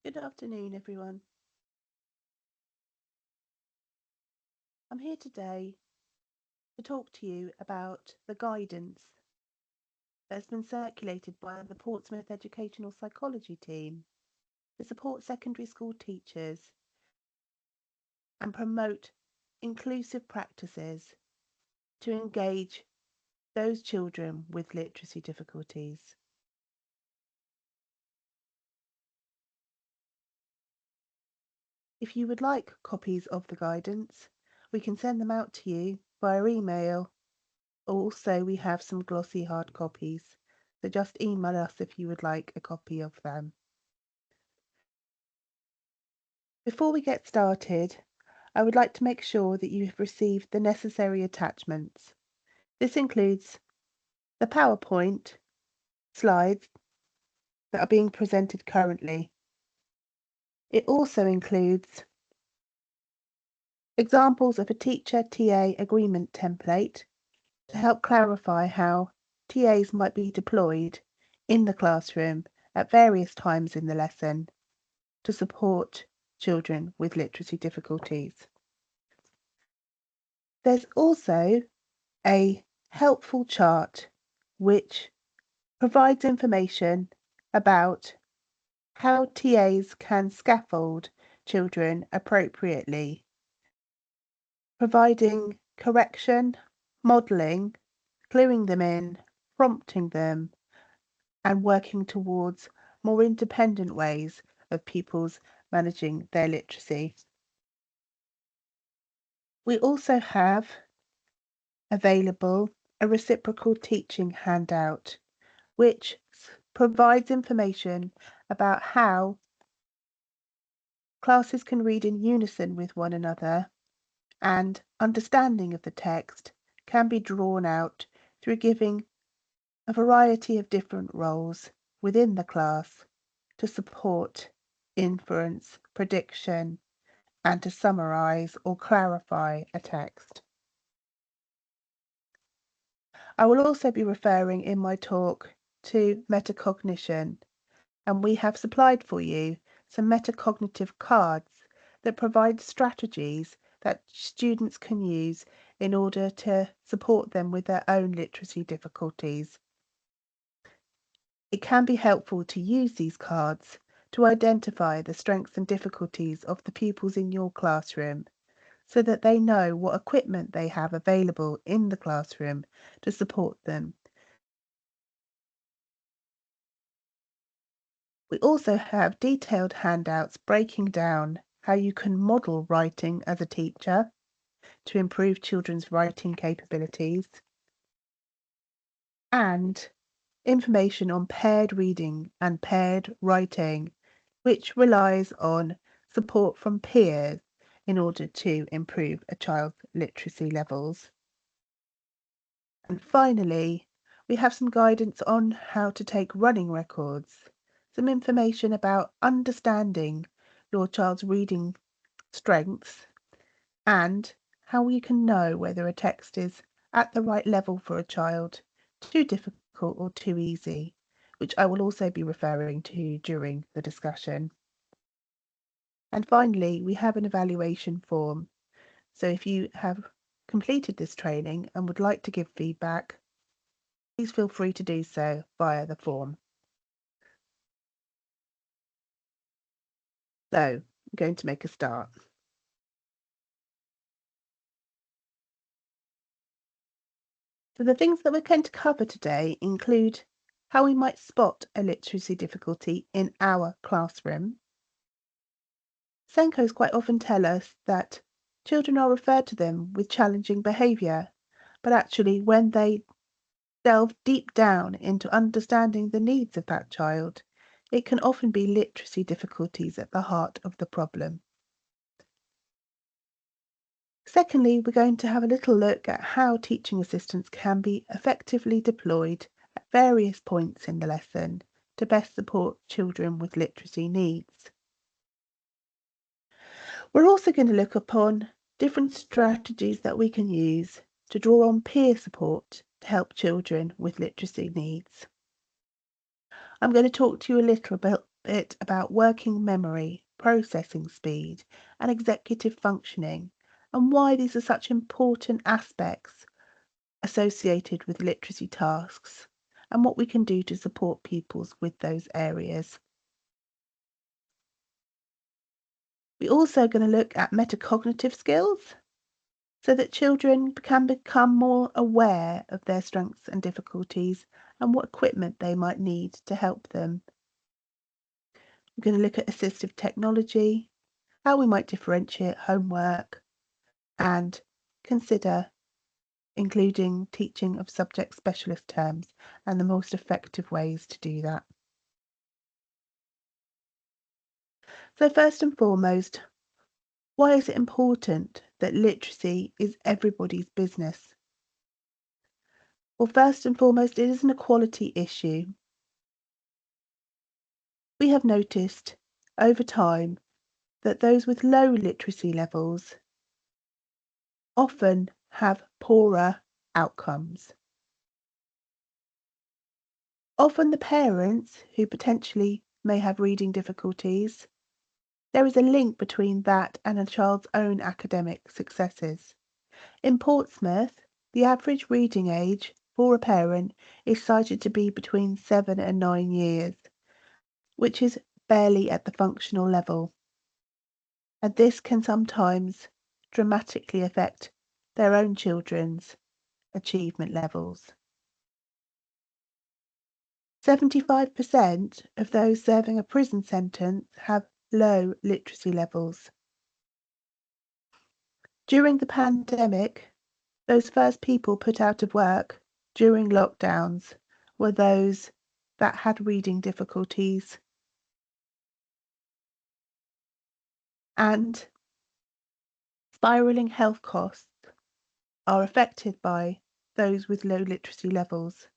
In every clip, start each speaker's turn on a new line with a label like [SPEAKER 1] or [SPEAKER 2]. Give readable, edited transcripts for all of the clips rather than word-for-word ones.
[SPEAKER 1] Good afternoon, everyone. I'm here today to talk to you about the guidance that's been circulated by the Portsmouth Educational Psychology team to support secondary school teachers and promote inclusive practices to engage those children with literacy difficulties. If you would like copies of the guidance, we can send them out to you via email. Also, we have some glossy hard copies, so just email us if you would like a copy of them. Before we get started, I would like to make sure that you have received the necessary attachments. This includes the PowerPoint slides that are being presented currently. It also includes examples of a teacher-TA agreement template to help clarify how TAs might be deployed in the classroom at various times in the lesson to support children with literacy difficulties. There's also a helpful chart which provides information about how TAs can scaffold children appropriately, providing correction, modelling, cluing them in, prompting them, and working towards more independent ways of pupils managing their literacy. We also have available a reciprocal teaching handout, which provides information about how classes can read in unison with one another, and understanding of the text can be drawn out through giving a variety of different roles within the class to support inference, prediction, and to summarize or clarify a text. I will also be referring in my talk to metacognition, and we have supplied for you some metacognitive cards that provide strategies that students can use in order to support them with their own literacy difficulties. It can be helpful to use these cards to identify the strengths and difficulties of the pupils in your classroom so that they know what equipment they have available in the classroom to support them. We also have detailed handouts breaking down how you can model writing as a teacher to improve children's writing capabilities, and information on paired reading and paired writing, which relies on support from peers in order to improve a child's literacy levels. And finally, we have some guidance on how to take running records, some information about understanding your child's reading strengths, and how you can know whether a text is at the right level for a child, too difficult or too easy, which I will also be referring to during the discussion. And finally, we have an evaluation form. So if you have completed this training and would like to give feedback, please feel free to do so via the form. So I'm going to make a start. So the things that we're going to cover today include how we might spot a literacy difficulty in our classroom. Senkos quite often tell us that children are referred to them with challenging behaviour, but actually when they delve deep down into understanding the needs of that child, it can often be literacy difficulties at the heart of the problem. Secondly, we're going to have a little look at how teaching assistants can be effectively deployed at various points in the lesson to best support children with literacy needs. We're also going to look upon different strategies that we can use to draw on peer support to help children with literacy needs. I'm going to talk to you a little bit about working memory, processing speed, and executive functioning, and why these are such important aspects associated with literacy tasks, and what we can do to support pupils with those areas. We're also going to look at metacognitive skills so that children can become more aware of their strengths and difficulties and what equipment they might need to help them. We're going to look at assistive technology, how we might differentiate homework, and consider including teaching of subject specialist terms and the most effective ways to do that. So first and foremost, why is it important that literacy is everybody's business? Well, first and foremost, it is an equality issue. We have noticed over time that those with low literacy levels often have poorer outcomes. Often the parents who potentially may have reading difficulties, there is a link between that and a child's own academic successes. In Portsmouth, the average reading age for a parent is cited to be between 7 and 9 years, which is barely at the functional level. And this can sometimes dramatically affect their own children's achievement levels. 75% of those serving a prison sentence have low literacy levels. During the pandemic, those first people put out of work during lockdowns were those that had reading difficulties. And spiralling health costs are affected by those with low literacy levels.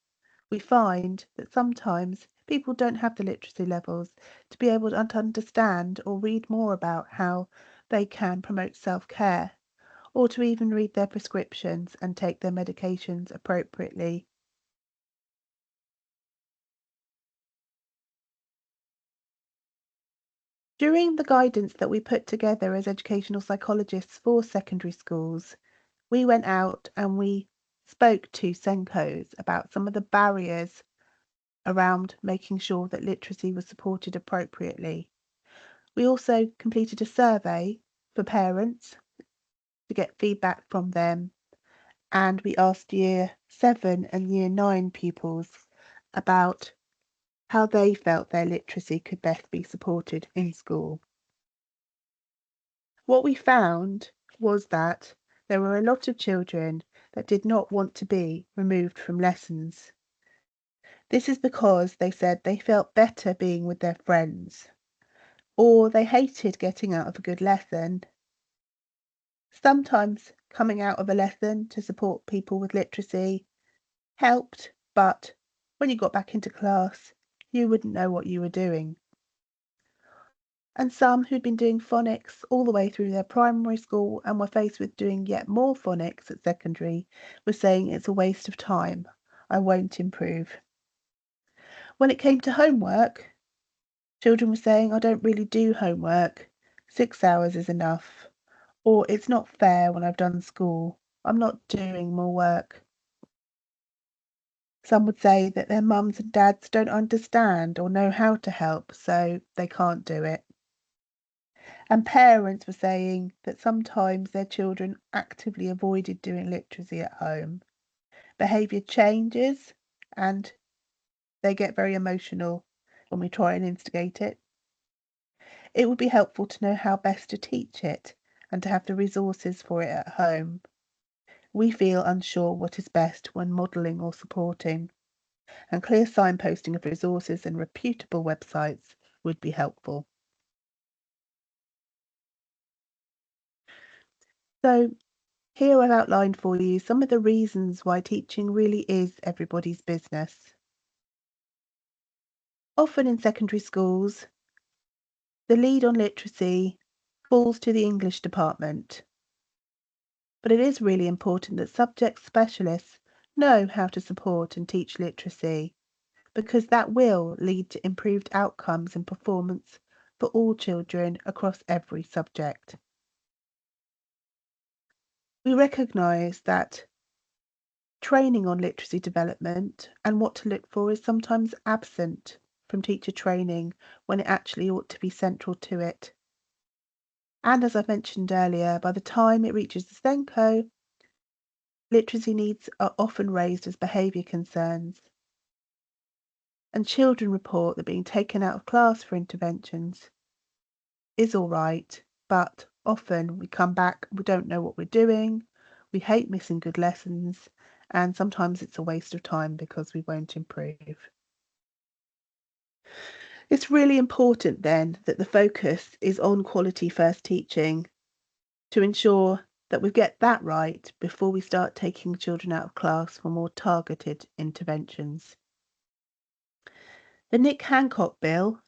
[SPEAKER 1] We find that sometimes people don't have the literacy levels to be able to understand or read more about how they can promote self-care, or to even read their prescriptions and take their medications appropriately. During the guidance that we put together as educational psychologists for secondary schools, we went out and we spoke to Senkos about some of the barriers around making sure that literacy was supported appropriately. We also completed a survey for parents to get feedback from them, and we asked Year 7 and Year 9 pupils about how they felt their literacy could best be supported in school. What we found was that there were a lot of children that did not want to be removed from lessons. This is because they said they felt better being with their friends, or they hated getting out of a good lesson. Sometimes coming out of a lesson to support people with literacy helped, but when you got back into class, you wouldn't know what you were doing. And some who'd been doing phonics all the way through their primary school and were faced with doing yet more phonics at secondary were saying it's a waste of time. I won't improve. When it came to homework, children were saying, I don't really do homework. 6 hours is enough. Or it's not fair when I've done school. I'm not doing more work. Some would say that their mums and dads don't understand or know how to help, so they can't do it. And parents were saying that sometimes their children actively avoided doing literacy at home. Behaviour changes and they get very emotional when we try and instigate it. It would be helpful to know how best to teach it and to have the resources for it at home. We feel unsure what is best when modelling or supporting, and clear signposting of resources and reputable websites would be helpful. So here I've outlined for you some of the reasons why teaching really is everybody's business. Often in secondary schools, the lead on literacy falls to the English department. But it is really important that subject specialists know how to support and teach literacy, because that will lead to improved outcomes and performance for all children across every subject. We recognise that training on literacy development and what to look for is sometimes absent from teacher training when it actually ought to be central to it. And as I mentioned earlier, by the time it reaches the SENCO, literacy needs are often raised as behaviour concerns, and children report that being taken out of class for interventions is all right, but often we come back, we don't know what we're doing, we hate missing good lessons, and sometimes it's a waste of time because we won't improve. It's really important then that the focus is on quality first teaching to ensure that we get that right before we start taking children out of class for more targeted interventions. The Nick Hancock Bill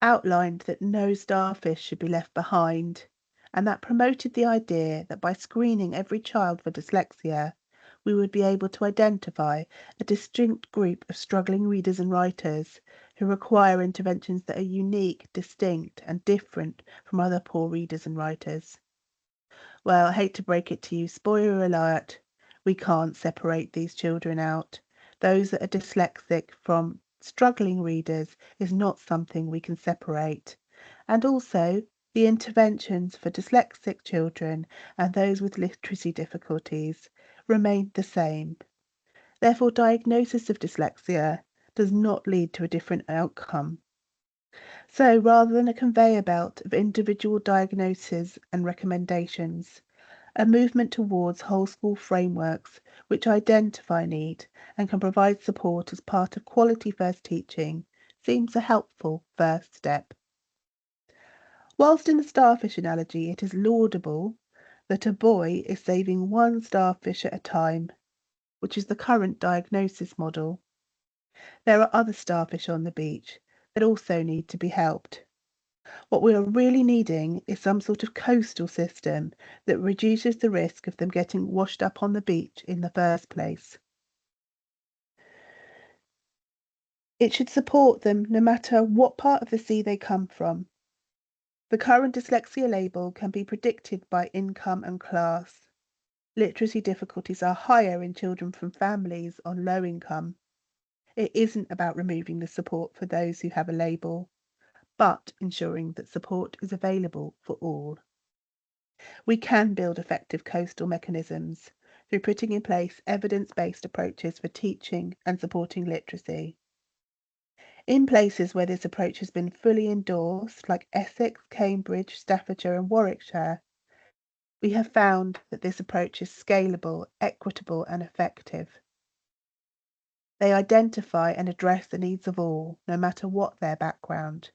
[SPEAKER 1] outlined that no starfish should be left behind, and that promoted the idea that by screening every child for dyslexia, we would be able to identify a distinct group of struggling readers and writers who require interventions that are unique, distinct, and different from other poor readers and writers. Well, I hate to break it to you, spoiler alert, we can't separate these children out. Those that are dyslexic from struggling readers is not something we can separate. And also, the interventions for dyslexic children and those with literacy difficulties remain the same. Therefore, diagnosis of dyslexia does not lead to a different outcome. So, rather than a conveyor belt of individual diagnoses and recommendations, a movement towards whole school frameworks which identify need and can provide support as part of quality first teaching seems a helpful first step. Whilst in the starfish analogy it is laudable that a boy is saving one starfish at a time, which is the current diagnosis model, there are other starfish on the beach that also need to be helped. What we are really needing is some sort of coastal system that reduces the risk of them getting washed up on the beach in the first place. It should support them no matter what part of the sea they come from. The current dyslexia label can be predicted by income and class. Literacy difficulties are higher in children from families on low income. It isn't about removing the support for those who have a label, but ensuring that support is available for all. We can build effective coastal mechanisms through putting in place evidence-based approaches for teaching and supporting literacy. In places where this approach has been fully endorsed, like Essex, Cambridge, Staffordshire and Warwickshire, we have found that this approach is scalable, equitable and effective. They identify and address the needs of all, no matter what their background.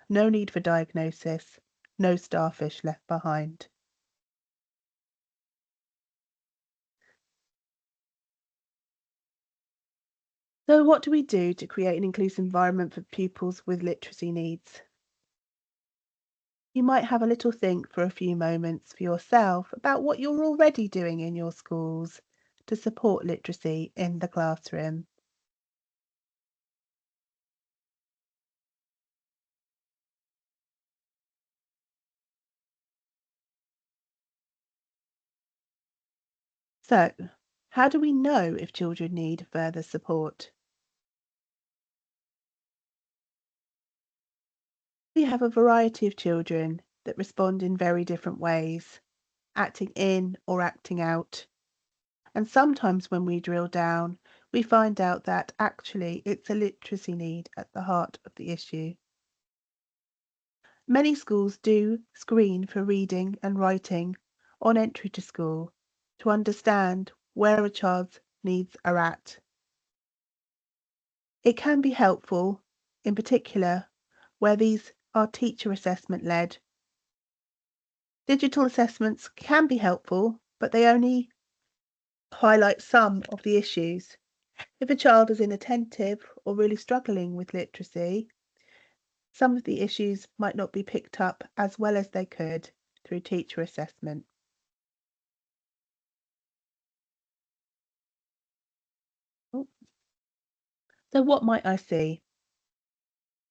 [SPEAKER 1] No need for diagnosis, no starfish left behind. So what do we do to create an inclusive environment for pupils with literacy needs? You might have a little think for a few moments for yourself about what you're already doing in your schools to support literacy in the classroom. So, how do we know if children need further support? We have a variety of children that respond in very different ways, acting in or acting out. And sometimes when we drill down, we find out that actually it's a literacy need at the heart of the issue. Many schools do screen for reading and writing on entry to school to understand where a child's needs are at. It can be helpful, in particular, where these are teacher assessment led. Digital assessments can be helpful, but they only highlight some of the issues. If a child is inattentive or really struggling with literacy, some of the issues might not be picked up as well as they could through teacher assessment. Oh, So, what might I see?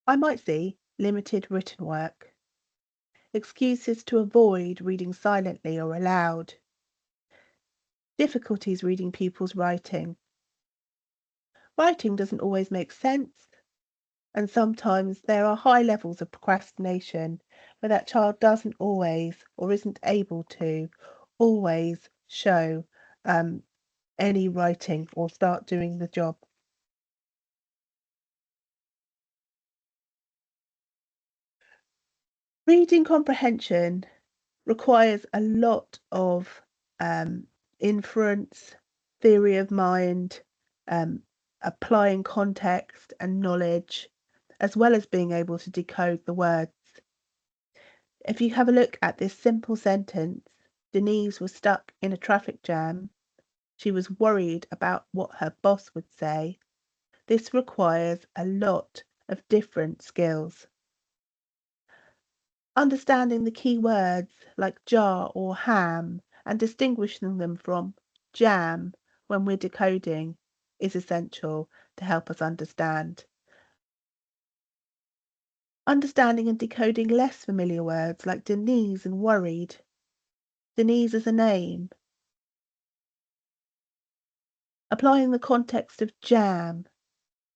[SPEAKER 1] I might see limited written work, excuses to avoid reading silently or aloud, difficulties reading pupils' writing. Writing doesn't always make sense, and sometimes there are high levels of procrastination where that child doesn't always or isn't able to always show um, any writing or start doing the job. Reading comprehension requires a lot of um, inference, theory of mind, um, applying context and knowledge, as well as being able to decode the words. If you have a look at this simple sentence, Denise was stuck in a traffic jam. She was worried about what her boss would say. This requires a lot of different skills. Understanding the key words like jar or ham and distinguishing them from jam when we're decoding is essential to help us understand. Understanding and decoding less familiar words like Denise and worried. Denise is a name. Applying the context of jam.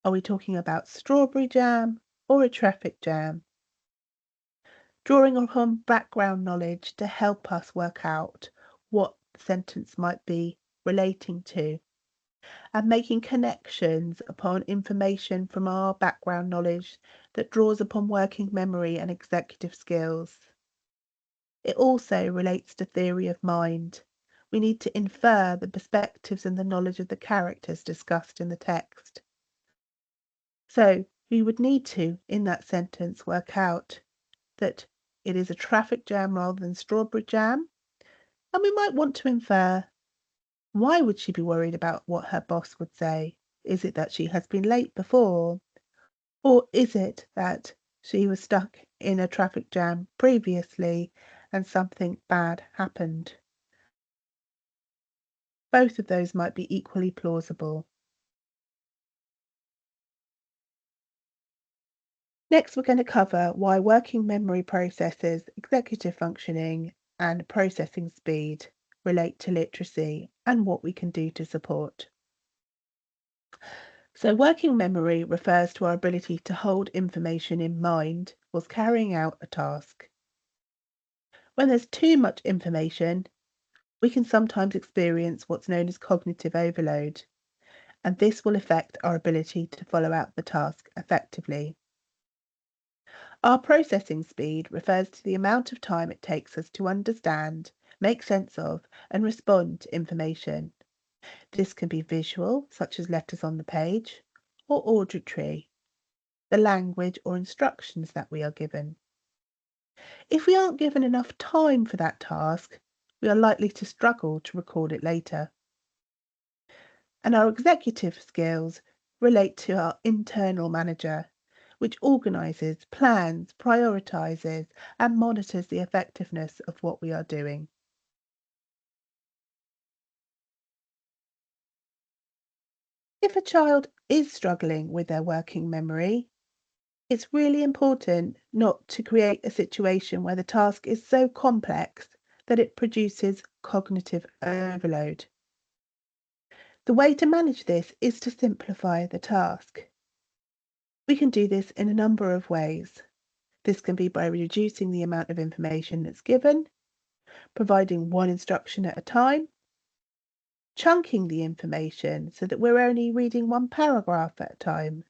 [SPEAKER 1] Are we talking about strawberry jam or a traffic jam? Drawing upon background knowledge to help us work out what the sentence might be relating to, and making connections upon information from our background knowledge that draws upon working memory and executive skills. It also relates to theory of mind. We need to infer the perspectives and the knowledge of the characters discussed in the text. So we would need to, in that sentence, work out that it is a traffic jam rather than strawberry jam. And we might want to infer, why would she be worried about what her boss would say? Is it that she has been late before? Or is it that she was stuck in a traffic jam previously and something bad happened? Both of those might be equally plausible. Next, we're going to cover why working memory processes, executive functioning, and processing speed relate to literacy and what we can do to support. So, working memory refers to our ability to hold information in mind whilst carrying out a task. When there's too much information, we can sometimes experience what's known as cognitive overload, and this will affect our ability to follow out the task effectively. Our processing speed refers to the amount of time it takes us to understand, make sense of, and respond to information. This can be visual, such as letters on the page, or auditory, the language or instructions that we are given. If we aren't given enough time for that task, we are likely to struggle to record it later. And our executive skills relate to our internal manager, which organises, plans, prioritises, and monitors the effectiveness of what we are doing. If a child is struggling with their working memory, it's really important not to create a situation where the task is so complex that it produces cognitive overload. The way to manage this is to simplify the task. We can do this in a number of ways. This can be by reducing the amount of information that's given, providing one instruction at a time, chunking the information so that we're only reading one paragraph at a time,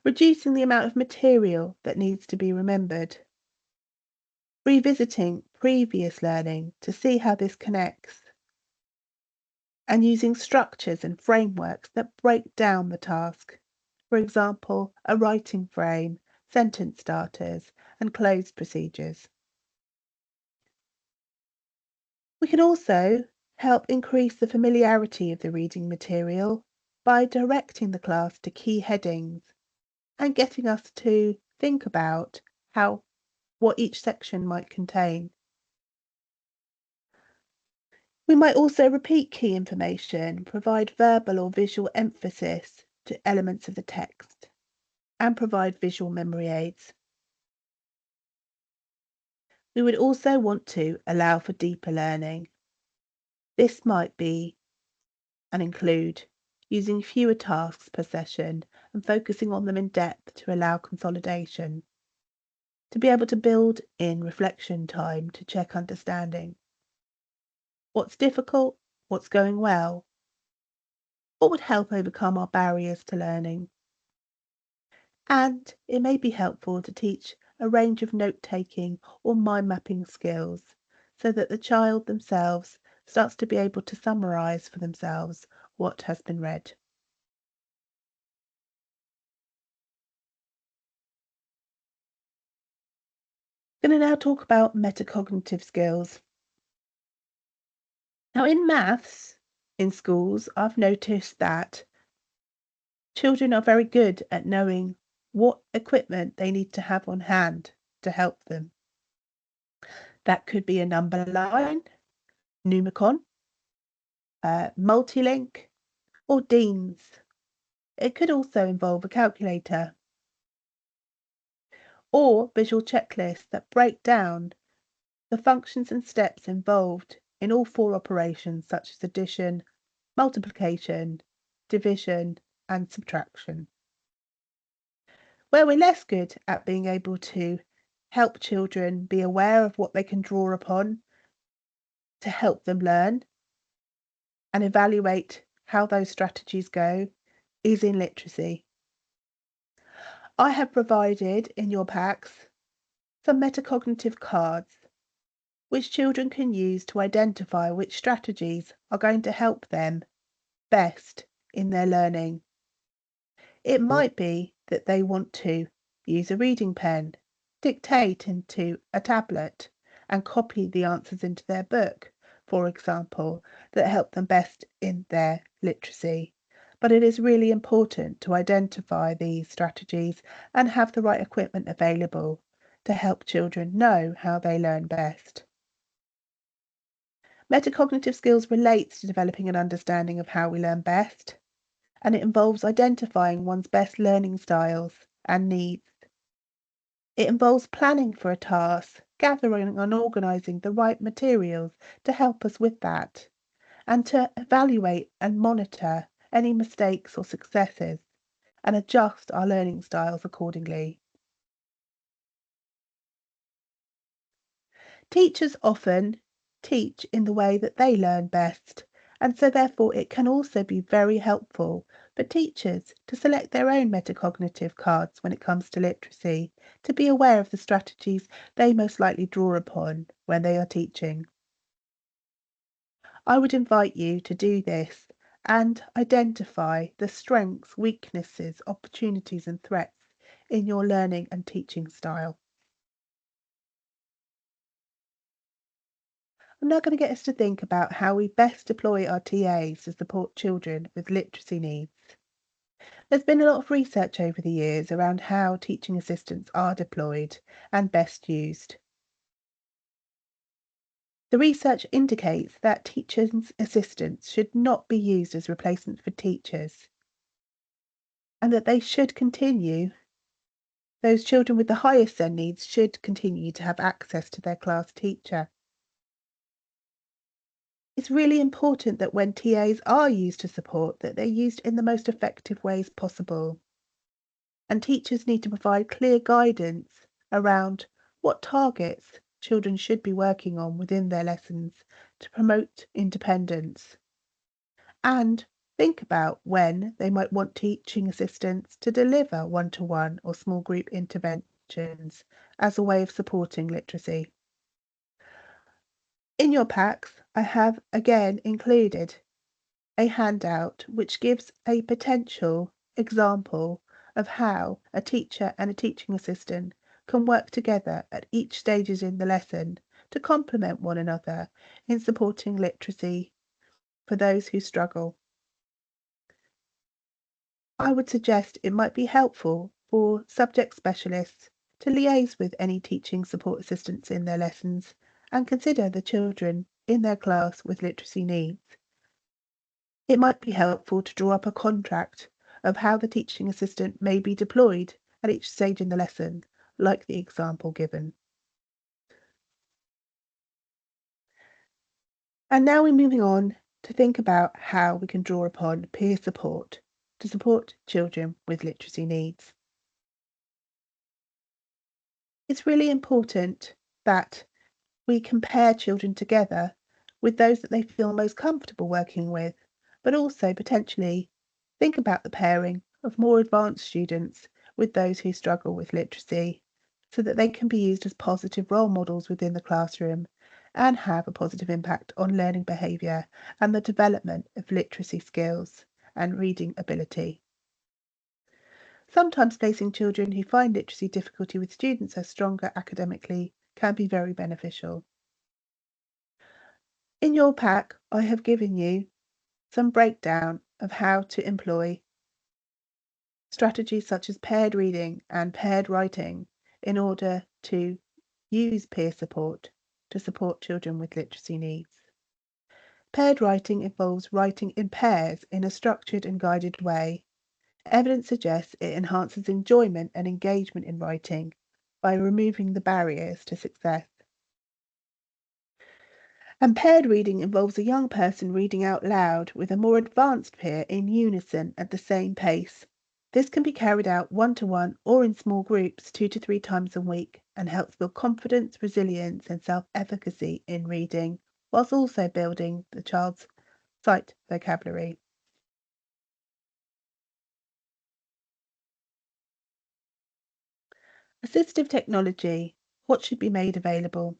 [SPEAKER 1] reducing the amount of material that needs to be remembered, revisiting previous learning to see how this connects, and using structures and frameworks that break down the task. For example, a writing frame, sentence starters, and closed procedures. We can also help increase the familiarity of the reading material by directing the class to key headings and getting us to think about how what each section might contain. We might also repeat key information, provide verbal or visual emphasis to elements of the text and provide visual memory aids. We would also want to allow for deeper learning. This might be and include using fewer tasks per session and focusing on them in depth to allow consolidation. To be able to build in reflection time to check understanding. What's difficult? What's going well? What would help overcome our barriers to learning? And it may be helpful to teach a range of note-taking or mind mapping skills so that the child themselves starts to be able to summarise for themselves what has been read. I'm going to now talk about metacognitive skills. Now, in maths, in schools, I've noticed that children are very good at knowing what equipment they need to have on hand to help them. That could be a number line, Numicon, multilink, or Dean's. It could also involve a calculator or visual checklists that break down the functions and steps involved in all four operations such as addition, multiplication, division, and subtraction. Where we're less good at being able to help children be aware of what they can draw upon to help them learn and evaluate how those strategies go is in literacy. I have provided in your packs some metacognitive cards which children can use to identify which strategies are going to help them best in their learning. It might be that they want to use a reading pen, dictate into a tablet, and copy the answers into their book, for example, that help them best in their literacy. But it is really important to identify these strategies and have the right equipment available to help children know how they learn best. Metacognitive skills relates to developing an understanding of how we learn best, and it involves identifying one's best learning styles and needs. It involves planning for a task, gathering and organising the right materials to help us with that, and to evaluate and monitor any mistakes or successes and adjust our learning styles accordingly. Teachers often teach in the way that they learn best, and so therefore it can also be very helpful for teachers to select their own metacognitive cards when it comes to literacy, to be aware of the strategies they most likely draw upon when they are teaching. I would invite you to do this and identify the strengths, weaknesses, opportunities and threats in your learning and teaching style. I'm now going to get us to think about how we best deploy our TAs to support children with literacy needs. There's been a lot of research over the years around how teaching assistants are deployed and best used. The research indicates that teaching assistants should not be used as replacements for teachers and that they should continue, those children with the highest SEND needs should continue to have access to their class teacher. It's really important that when TAs are used to support, that they're used in the most effective ways possible. And teachers need to provide clear guidance around what targets children should be working on within their lessons to promote independence. And think about when they might want teaching assistants to deliver one-to-one or small group interventions as a way of supporting literacy. In your packs, I have again included a handout which gives a potential example of how a teacher and a teaching assistant can work together at each stages in the lesson to complement one another in supporting literacy for those who struggle. I would suggest it might be helpful for subject specialists to liaise with any teaching support assistants in their lessons and consider the children in their class with literacy needs. It might be helpful to draw up a contract of how the teaching assistant may be deployed at each stage in the lesson, like the example given. And now we're moving on to think about how we can draw upon peer support to support children with literacy needs. It's really important that we compare children together with those that they feel most comfortable working with, but also potentially think about the pairing of more advanced students with those who struggle with literacy so that they can be used as positive role models within the classroom and have a positive impact on learning behaviour and the development of literacy skills and reading ability. Sometimes placing children who find literacy difficulty with students who are stronger academically can be very beneficial. In your pack, I have given you some breakdown of how to employ strategies such as paired reading and paired writing in order to use peer support to support children with literacy needs. Paired writing involves writing in pairs in a structured and guided way. Evidence suggests it enhances enjoyment and engagement in writing by removing the barriers to success. And paired reading involves a young person reading out loud with a more advanced peer in unison at the same pace. This can be carried out one-to-one or in small groups 2 to 3 times a week and helps build confidence, resilience, and self-efficacy in reading, whilst also building the child's sight vocabulary. Assistive technology. What should be made available?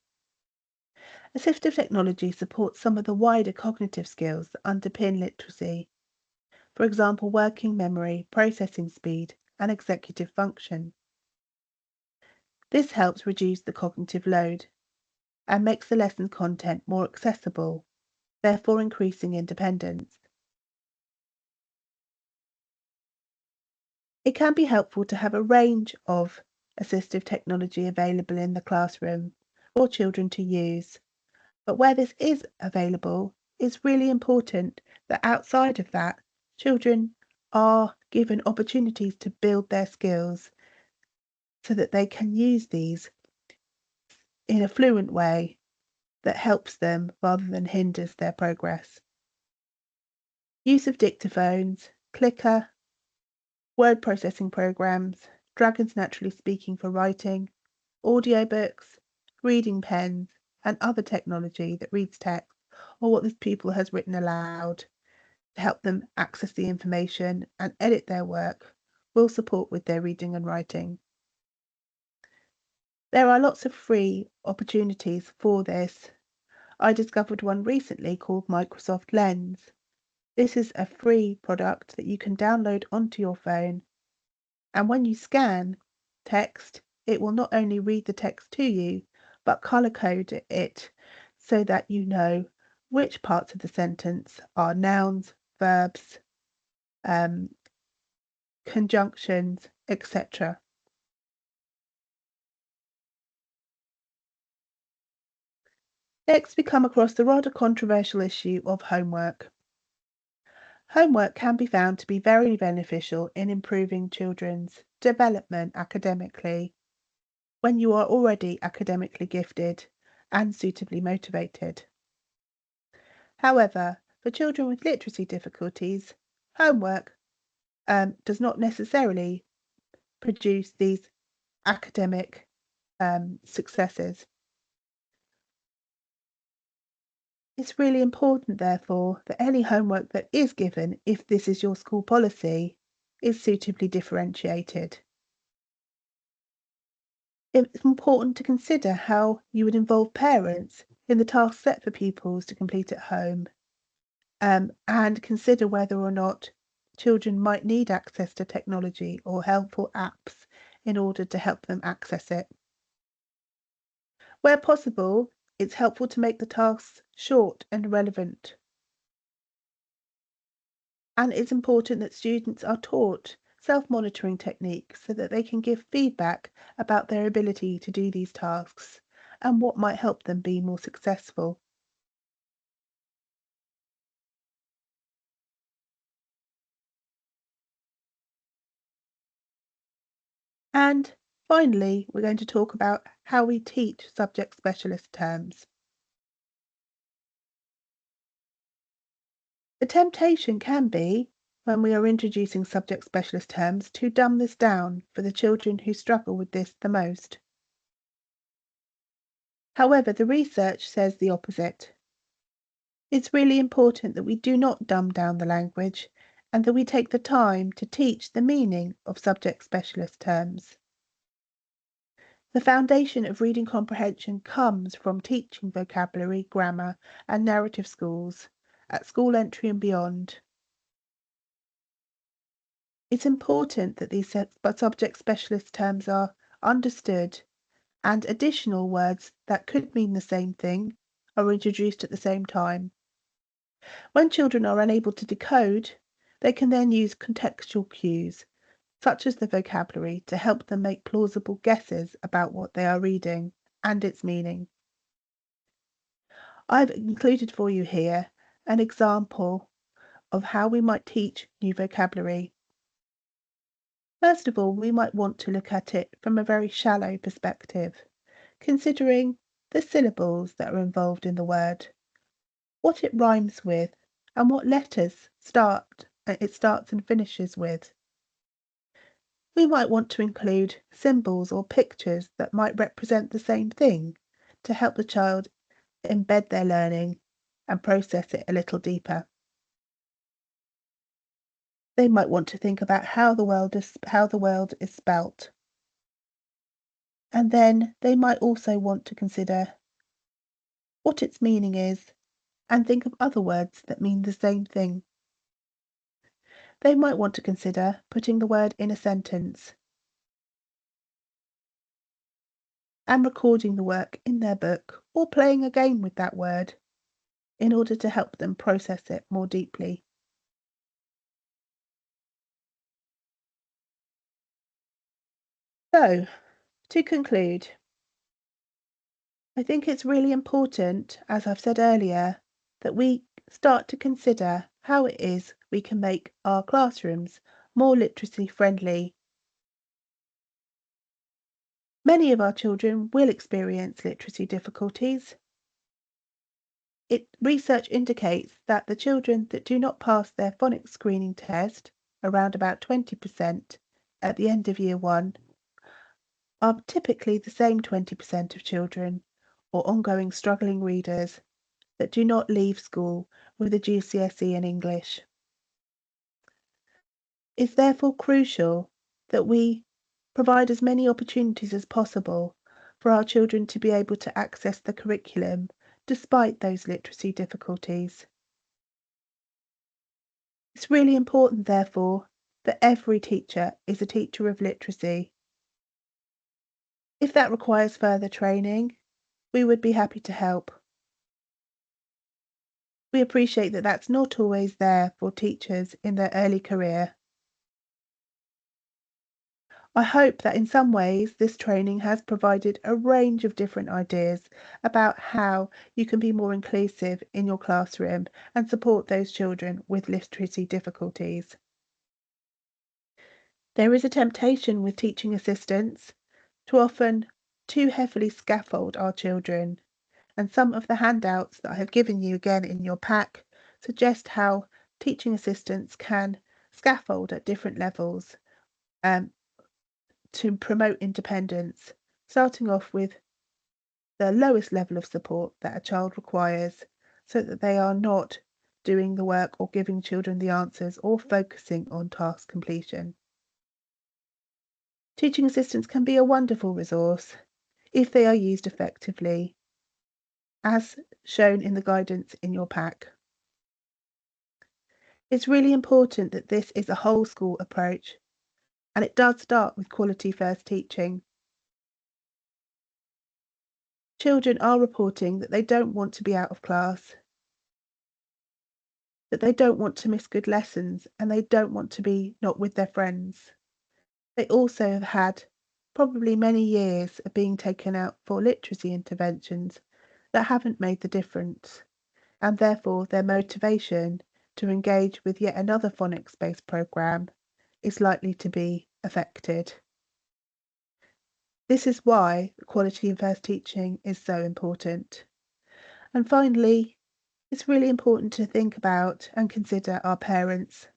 [SPEAKER 1] Assistive technology supports some of the wider cognitive skills that underpin literacy. For example, working memory, processing speed, and executive function. This helps reduce the cognitive load and makes the lesson content more accessible, therefore increasing independence. It can be helpful to have a range of assistive technology available in the classroom for children to use, but where this is available, it's really important that outside of that, children are given opportunities to build their skills so that they can use these in a fluent way that helps them rather than hinders their progress. Use of dictaphones, clicker, word processing programs, Dragon's Naturally Speaking for writing, audiobooks, reading pens, and other technology that reads text or what this pupil has written aloud to help them access the information and edit their work will support with their reading and writing. There are lots of free opportunities for this. I discovered one recently called Microsoft Lens. This is a free product that you can download onto your phone, and when you scan text, it will not only read the text to you, but color code it so that you know which parts of the sentence are nouns, verbs, um, conjunctions, etc. Next, we come across the rather controversial issue of homework. Homework can be found to be very beneficial in improving children's development academically when you are already academically gifted and suitably motivated. However, for children with literacy difficulties, homework does not necessarily produce these academic successes. It's really important, therefore, that any homework that is given, if this is your school policy, is suitably differentiated. It's important to consider how you would involve parents in the tasks set for pupils to complete at home, and consider whether or not children might need access to technology or helpful apps in order to help them access it. Where possible, it's helpful to make the tasks short and relevant. And it's important that students are taught self-monitoring techniques so that they can give feedback about their ability to do these tasks and what might help them be more successful. And finally, we're going to talk about how we teach subject specialist terms. The temptation can be, when we are introducing subject specialist terms, to dumb this down for the children who struggle with this the most. However, the research says the opposite. It's really important that we do not dumb down the language and that we take the time to teach the meaning of subject specialist terms. The foundation of reading comprehension comes from teaching vocabulary, grammar, and narrative skills at school entry and beyond. It's important that these subject specialist terms are understood and additional words that could mean the same thing are introduced at the same time. When children are unable to decode, they can then use contextual cues, such as the vocabulary, to help them make plausible guesses about what they are reading and its meaning. I've included for you here an example of how we might teach new vocabulary. First of all, we might want to look at it from a very shallow perspective, considering the syllables that are involved in the word, what it rhymes with, and what letters it starts and finishes with. We might want to include symbols or pictures that might represent the same thing to help the child embed their learning and process it a little deeper. They might want to think about how the world is spelt. And then they might also want to consider what its meaning is and think of other words that mean the same thing. They might want to consider putting the word in a sentence and recording the work in their book or playing a game with that word in order to help them process it more deeply. So, to conclude, I think it's really important, as I've said earlier, that we start to consider how it is we can make our classrooms more literacy friendly. Many of our children will experience literacy difficulties. Research indicates that the children that do not pass their phonics screening test, around about 20% at the end of year one, are typically the same 20% of children or ongoing struggling readers that do not leave school with a GCSE in English. It's therefore crucial that we provide as many opportunities as possible for our children to be able to access the curriculum despite those literacy difficulties. It's really important, therefore, that every teacher is a teacher of literacy. If that requires further training, we would be happy to help. We appreciate that that's not always there for teachers in their early career. I hope that in some ways this training has provided a range of different ideas about how you can be more inclusive in your classroom and support those children with literacy difficulties. There is a temptation with teaching assistants to often too heavily scaffold our children, and some of the handouts that I have given you again in your pack suggest how teaching assistants can scaffold at different levels um, to promote independence, starting off with the lowest level of support that a child requires so that they are not doing the work or giving children the answers or focusing on task completion. Teaching assistants can be a wonderful resource if they are used effectively, as shown in the guidance in your pack. It's really important that this is a whole school approach, and it does start with quality first teaching. Children are reporting that they don't want to be out of class, that they don't want to miss good lessons, and they don't want to be not with their friends. They also have had probably many years of being taken out for literacy interventions that haven't made the difference, and therefore their motivation to engage with yet another phonics-based programme is likely to be affected. This is why the quality in first teaching is so important. And finally, it's really important to think about and consider our parents.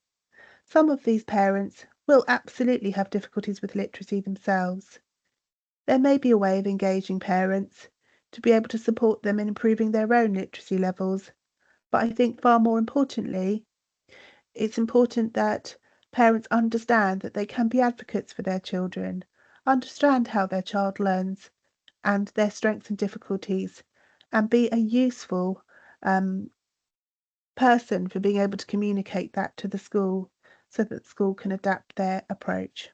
[SPEAKER 1] Some of these parents will absolutely have difficulties with literacy themselves. There may be a way of engaging parents to be able to support them in improving their own literacy levels, but I think far more importantly, it's important that parents understand that they can be advocates for their children, understand how their child learns and their strengths and difficulties, and be a useful um, person for being able to communicate that to the school so that the school can adapt their approach.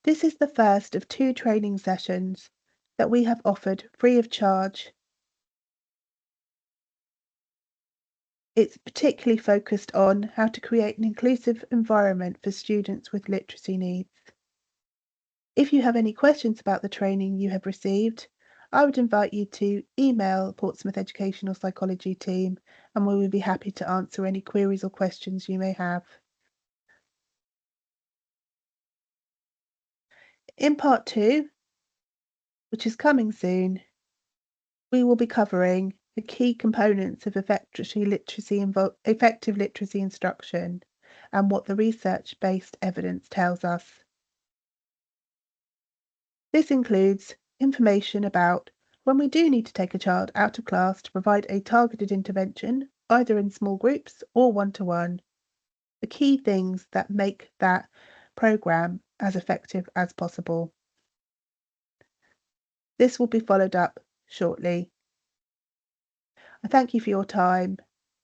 [SPEAKER 1] This is the first of 2 training sessions that we have offered free of charge. It's particularly focused on how to create an inclusive environment for students with literacy needs. If you have any questions about the training you have received, I would invite you to email Portsmouth Educational Psychology team and we will be happy to answer any queries or questions you may have. In part 2, which is coming soon, we will be covering the key components of effective literacy instruction and what the research-based evidence tells us. This includes information about when we do need to take a child out of class to provide a targeted intervention, either in small groups or one-to-one, the key things that make that programme as effective as possible. This will be followed up shortly. I thank you for your time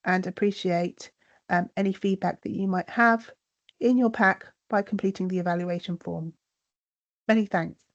[SPEAKER 1] and appreciate any feedback that you might have in your pack by completing the evaluation form. Many thanks.